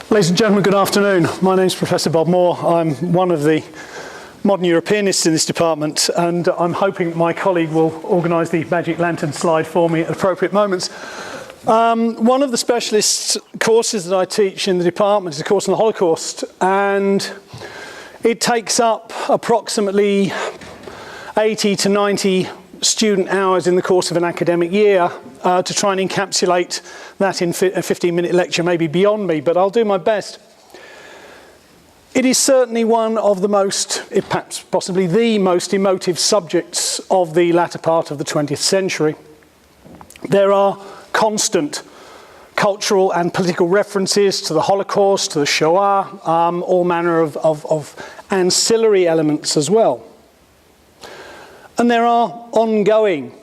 Ladies and gentlemen, good afternoon. My name is Professor Bob Moore. I'm one of the modern Europeanists in this department, and I'm hoping my colleague will organise the magic lantern slide for me at appropriate moments. One of the specialist courses that I teach in the department is a course on the Holocaust, and it takes up approximately 80 to 90 student hours in the course of an academic year to try and encapsulate that in a 15-minute lecture, maybe beyond me, but I'll do my best. It is certainly one of the most, perhaps possibly the most emotive subjects of the latter part of the 20th century. There are constant cultural and political references to the Holocaust, to the Shoah, all manner of ancillary elements as well. And there are ongoing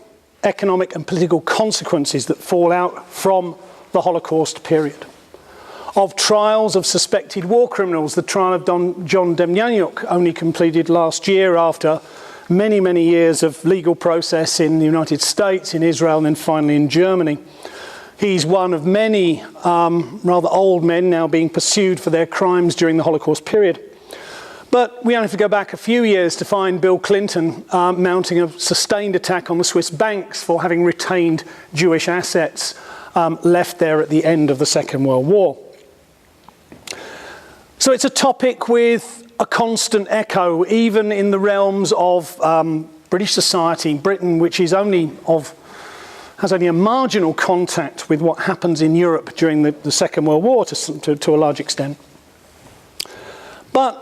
economic and political consequences that fall out from the Holocaust period. Of trials of suspected war criminals, the trial of John Demjanjuk, only completed last year after many, many years of legal process in the United States, in Israel, and then finally in Germany. He's one of many rather old men now being pursued for their crimes during the Holocaust period. But we only have to go back a few years to find Bill Clinton mounting a sustained attack on the Swiss banks for having retained Jewish assets left there at the end of the Second World War. So it's a topic with a constant echo, even in the realms of British society, Britain, which is has only a marginal contact with what happens in Europe during the Second World War to a large extent. But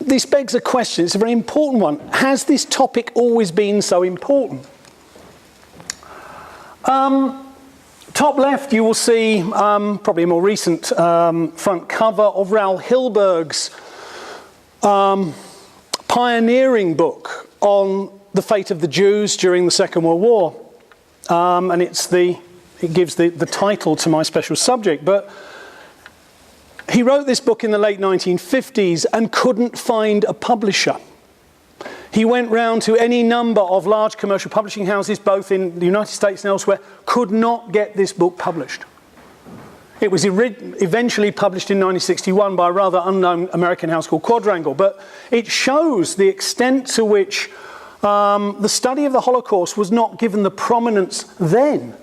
this begs a question, it's a very important one. Has this topic always been so important? Top left, you will see probably a more recent front cover of Raoul Hilberg's pioneering book on the fate of the Jews during the Second World War. And it gives the title to my special subject. But he wrote this book in the late 1950s and couldn't find a publisher. He went round to any number of large commercial publishing houses, both in the United States and elsewhere, could not get this book published. It was eventually published in 1961 by a rather unknown American house called Quadrangle, but it shows the extent to which the study of the Holocaust was not given the prominence then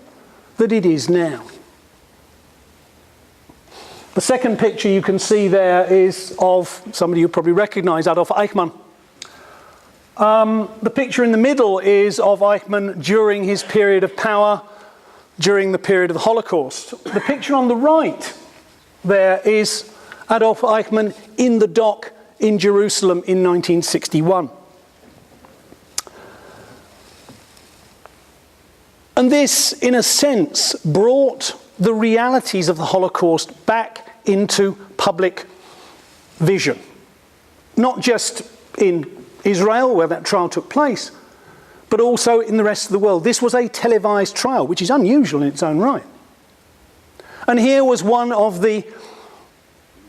that it is now. The second picture you can see there is of somebody you probably recognise, Adolf Eichmann. The picture in the middle is of Eichmann during his period of power, during the period of the Holocaust. The picture on the right there is Adolf Eichmann in the dock in Jerusalem in 1961. And this, in a sense, brought the realities of the Holocaust back into public vision. Not just in Israel, where that trial took place, but also in the rest of the world. This was a televised trial, which is unusual in its own right. And here was one of the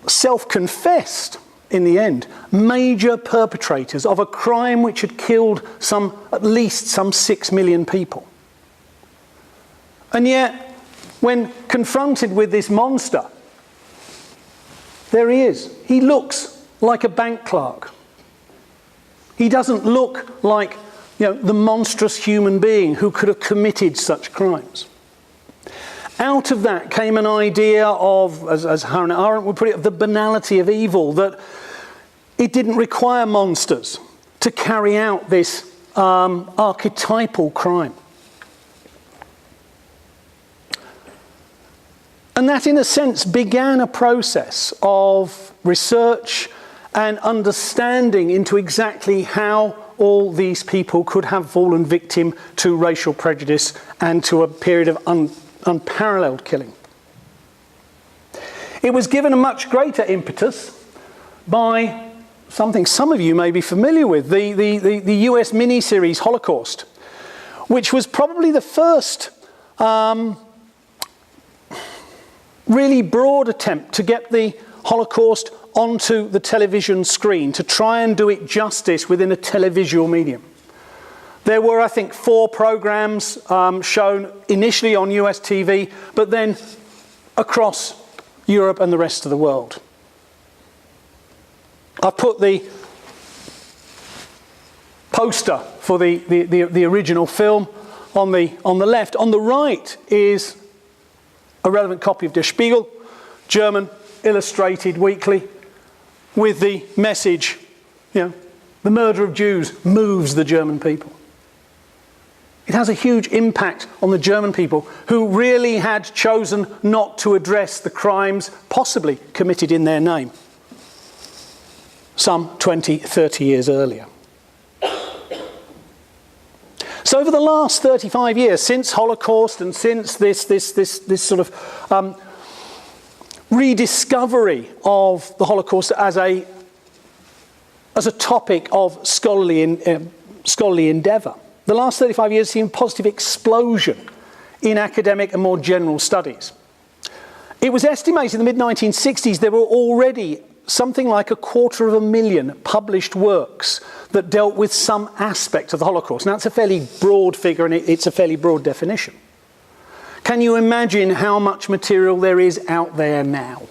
self-confessed, in the end, major perpetrators of a crime which had killed at least some 6 million people. And yet, when confronted with this monster, there he is. He looks like a bank clerk. He doesn't look like, the monstrous human being who could have committed such crimes. Out of that came an idea of, as Hannah Arendt would put it, of the banality of evil, that it didn't require monsters to carry out this archetypal crime. And that, in a sense, began a process of research and understanding into exactly how all these people could have fallen victim to racial prejudice and to a period of unparalleled killing. It was given a much greater impetus by something some of you may be familiar with, the US Miniseries Holocaust, which was probably the first really broad attempt to get the Holocaust onto the television screen, to try and do it justice within a televisual medium. There were, I think, 4 programs shown initially on US TV, but then across Europe and the rest of the world. I've put the poster for the original film on the left. On the right is a relevant copy of Der Spiegel, German illustrated weekly, with the message, the murder of Jews moves the German people. It has a huge impact on the German people who really had chosen not to address the crimes possibly committed in their name some 20, 30 years earlier. So over the last 35 years, since Holocaust and since this sort of rediscovery of the Holocaust as a topic of scholarly endeavour, the last 35 years have seen a positive explosion in academic and more general studies. It was estimated in the mid-1960s there were already something like 250,000 published works that dealt with some aspect of the Holocaust. Now, it's a fairly broad figure and it's a fairly broad definition. Can you imagine how much material there is out there now?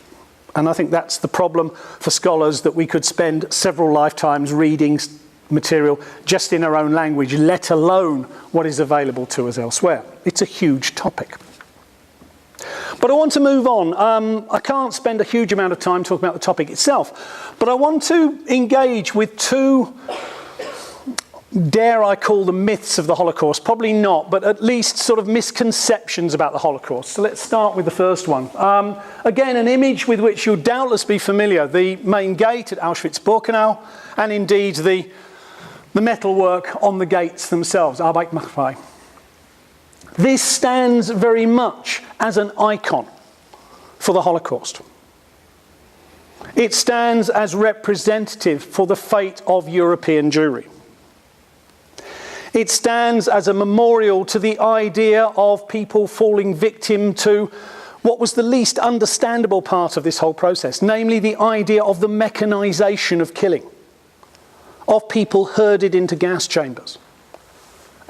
And I think that's the problem for scholars, that we could spend several lifetimes reading material just in our own language, let alone what is available to us elsewhere. It's a huge topic. But I want to move on. I can't spend a huge amount of time talking about the topic itself, but I want to engage with two, dare I call them, myths of the Holocaust. Probably not, but at least sort of misconceptions about the Holocaust. So let's start with the first one. Again, an image with which you'll doubtless be familiar, the main gate at Auschwitz-Birkenau, and indeed the metalwork on the gates themselves, Arbeit macht frei. This stands very much as an icon for the Holocaust. It stands as representative for the fate of European Jewry. It stands as a memorial to the idea of people falling victim to what was the least understandable part of this whole process, namely the idea of the mechanisation of killing, of people herded into gas chambers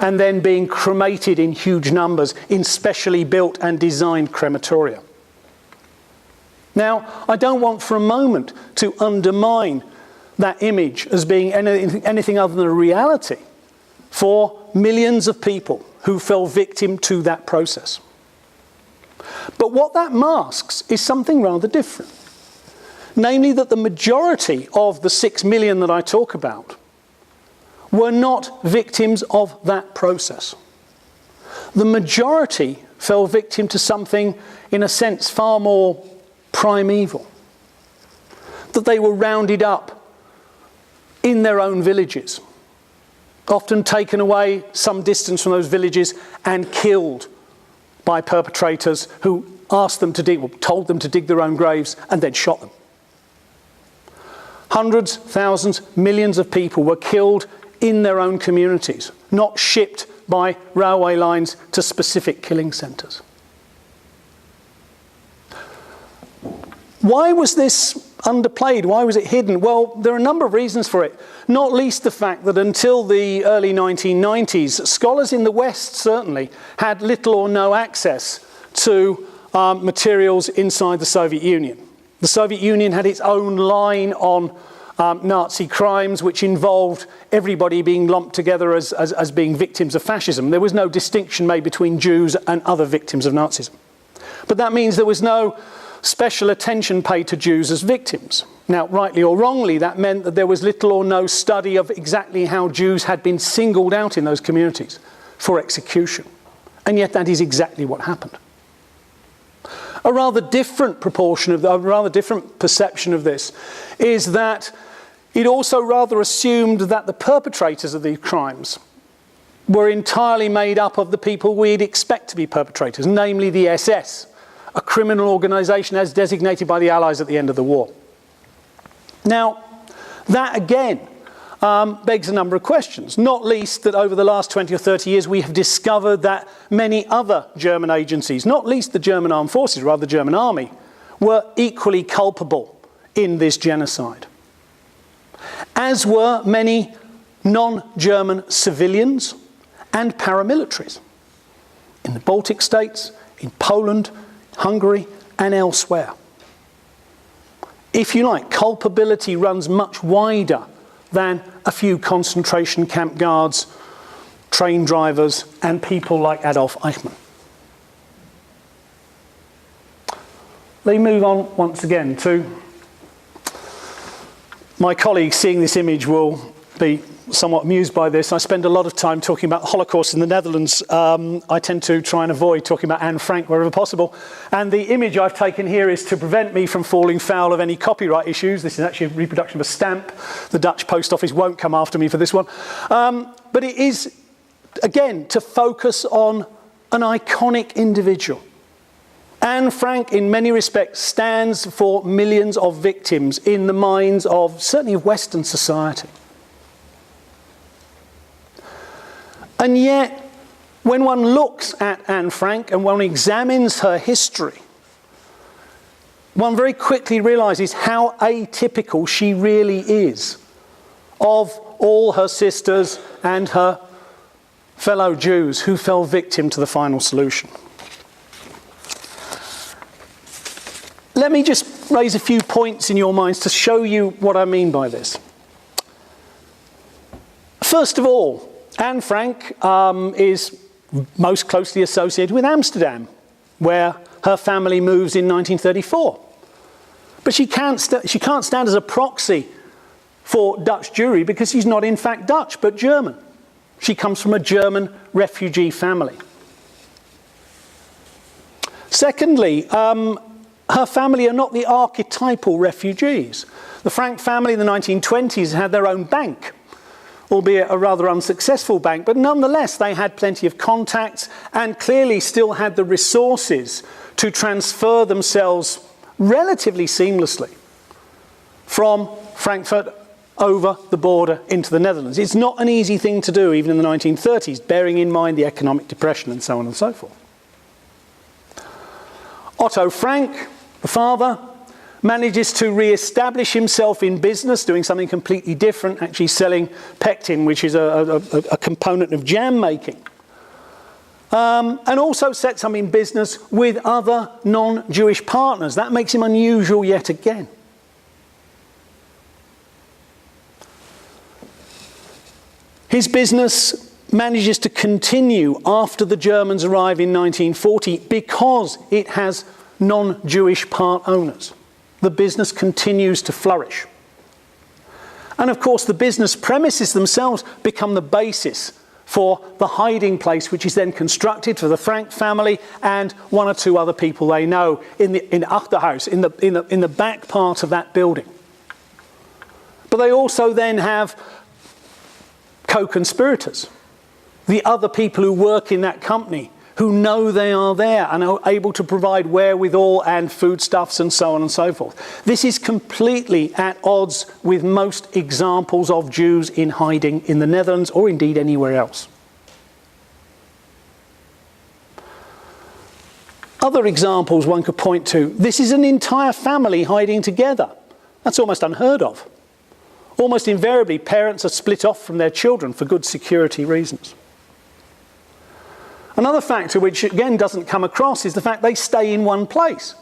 and then being cremated in huge numbers in specially built and designed crematoria. Now, I don't want for a moment to undermine that image as being anything other than a reality for millions of people who fell victim to that process. But what that masks is something rather different. Namely that the majority of the 6 million that I talk about were not victims of that process. The majority fell victim to something, in a sense, far more primeval. That they were rounded up in their own villages, often taken away some distance from those villages and killed by perpetrators who asked them to dig, or told them to dig their own graves and then shot them. Hundreds, thousands, millions of people were killed in their own communities, not shipped by railway lines to specific killing centres. Why was this underplayed? Why was it hidden? Well, there are a number of reasons for it, not least the fact that until the early 1990s, scholars in the West certainly had little or no access to materials inside the Soviet Union. The Soviet Union had its own line on Nazi crimes, which involved everybody being lumped together as being victims of fascism. There was no distinction made between Jews and other victims of Nazism. But that means there was no special attention paid to Jews as victims. Now, rightly or wrongly, that meant that there was little or no study of exactly how Jews had been singled out in those communities for execution. And yet that is exactly what happened. A rather different perception of this is that it also rather assumed that the perpetrators of these crimes were entirely made up of the people we'd expect to be perpetrators, namely the SS, a criminal organisation as designated by the Allies at the end of the war. Now, that again begs a number of questions, not least that over the last 20 or 30 years we have discovered that many other German agencies, not least the German armed forces, rather the German army, were equally culpable in this genocide. As were many non-German civilians and paramilitaries in the Baltic states, in Poland, Hungary and elsewhere. if you like, culpability runs much wider than a few concentration camp guards, train drivers, and people like Adolf Eichmann. Let me move on once again to my colleagues. Seeing this image will be somewhat amused by this. I spend a lot of time talking about the Holocaust in the Netherlands. I tend to try and avoid talking about Anne Frank wherever possible. And the image I've taken here is to prevent me from falling foul of any copyright issues. This is actually a reproduction of a stamp. The Dutch Post Office won't come after me for this one. But it is, again, to focus on an iconic individual. Anne Frank, in many respects, stands for millions of victims in the minds of, certainly of Western society. And yet, when one looks at Anne Frank and one examines her history, one very quickly realises how atypical she really is of all her sisters and her fellow Jews who fell victim to the final solution. Let me just raise a few points in your minds to show you what I mean by this. First of all, Anne Frank is most closely associated with Amsterdam, where her family moves in 1934. But she can't stand as a proxy for Dutch Jewry because she's not in fact Dutch, but German. She comes from a German refugee family. Secondly, her family are not the archetypal refugees. The Frank family in the 1920s had their own bank, albeit a rather unsuccessful bank, but nonetheless they had plenty of contacts and clearly still had the resources to transfer themselves relatively seamlessly from Frankfurt over the border into the Netherlands. It's not an easy thing to do, even in the 1930s, bearing in mind the economic depression and so on and so forth. Otto Frank, the father, manages to re-establish himself in business, doing something completely different, actually selling pectin, which is a component of jam making. And also sets up in business with other non-Jewish partners. That makes him unusual yet again. His business manages to continue after the Germans arrive in 1940 because it has non-Jewish part owners. The business continues to flourish. And of course, the business premises themselves become the basis for the hiding place, which is then constructed for the Frank family and one or two other people they know in Achterhuis, in the back part of that building. But they also then have co-conspirators, the other people who work in that company, who know they are there and are able to provide wherewithal and foodstuffs and so on and so forth. This is completely at odds with most examples of Jews in hiding in the Netherlands or indeed anywhere else. Other examples one could point to. This is an entire family hiding together. That's almost unheard of. Almost invariably, parents are split off from their children for good security reasons. Another factor which again doesn't come across is the fact they stay in one place.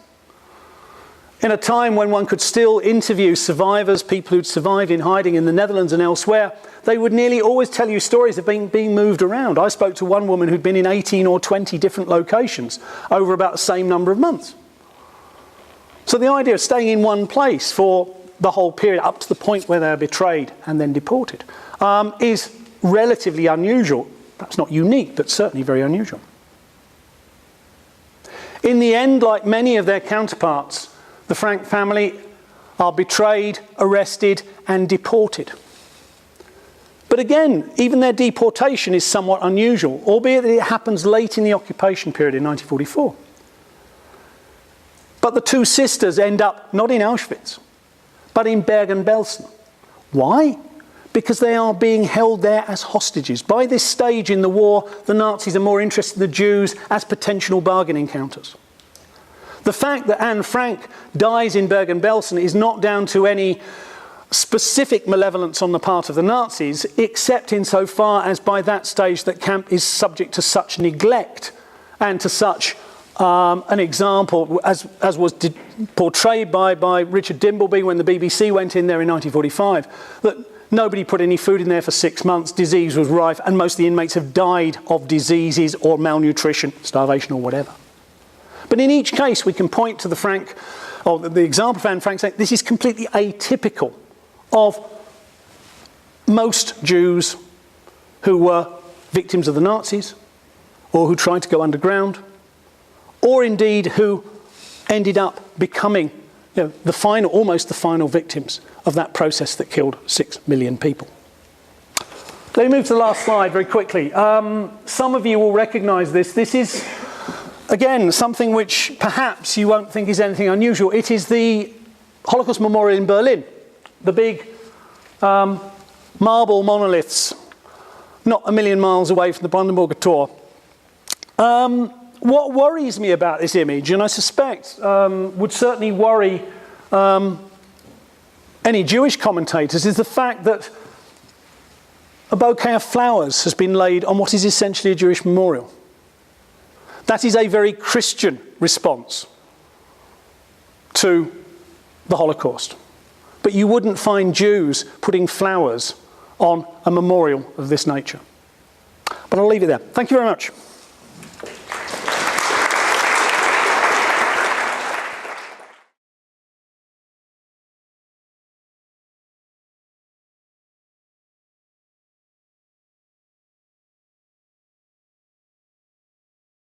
In a time when one could still interview survivors, people who'd survived in hiding in the Netherlands and elsewhere, they would nearly always tell you stories of being moved around. I spoke to one woman who'd been in 18 or 20 different locations over about the same number of months. So the idea of staying in one place for the whole period up to the point where they're betrayed and then deported is relatively unusual. Perhaps not unique, but certainly very unusual. In the end, like many of their counterparts, the Frank family are betrayed, arrested, and deported. But again, even their deportation is somewhat unusual, albeit that it happens late in the occupation period in 1944. But the two sisters end up not in Auschwitz, but in Bergen-Belsen. Why? Because they are being held there as hostages. By this stage in the war, the Nazis are more interested in the Jews as potential bargaining counters. The fact that Anne Frank dies in Bergen-Belsen is not down to any specific malevolence on the part of the Nazis, except insofar as by that stage that camp is subject to such neglect and to such an example, as was portrayed by Richard Dimbleby when the BBC went in there in 1945, that nobody put any food in there for 6 months, disease was rife, and most of the inmates have died of diseases or malnutrition, starvation or whatever. But in each case, we can point to the example of Anne Frank saying this is completely atypical of most Jews who were victims of the Nazis, or who tried to go underground, or indeed who ended up becoming almost the final victims of that process that killed 6 million people. Let me move to the last slide very quickly. Some of you will recognise this. This is, again, something which perhaps you won't think is anything unusual. It is the Holocaust Memorial in Berlin, the big marble monoliths, not a million miles away from the Brandenburger Tor. What worries me about this image, and I suspect would certainly worry any Jewish commentators, is the fact that a bouquet of flowers has been laid on what is essentially a Jewish memorial. That is a very Christian response to the Holocaust. But you wouldn't find Jews putting flowers on a memorial of this nature. But I'll leave it there. Thank you very much.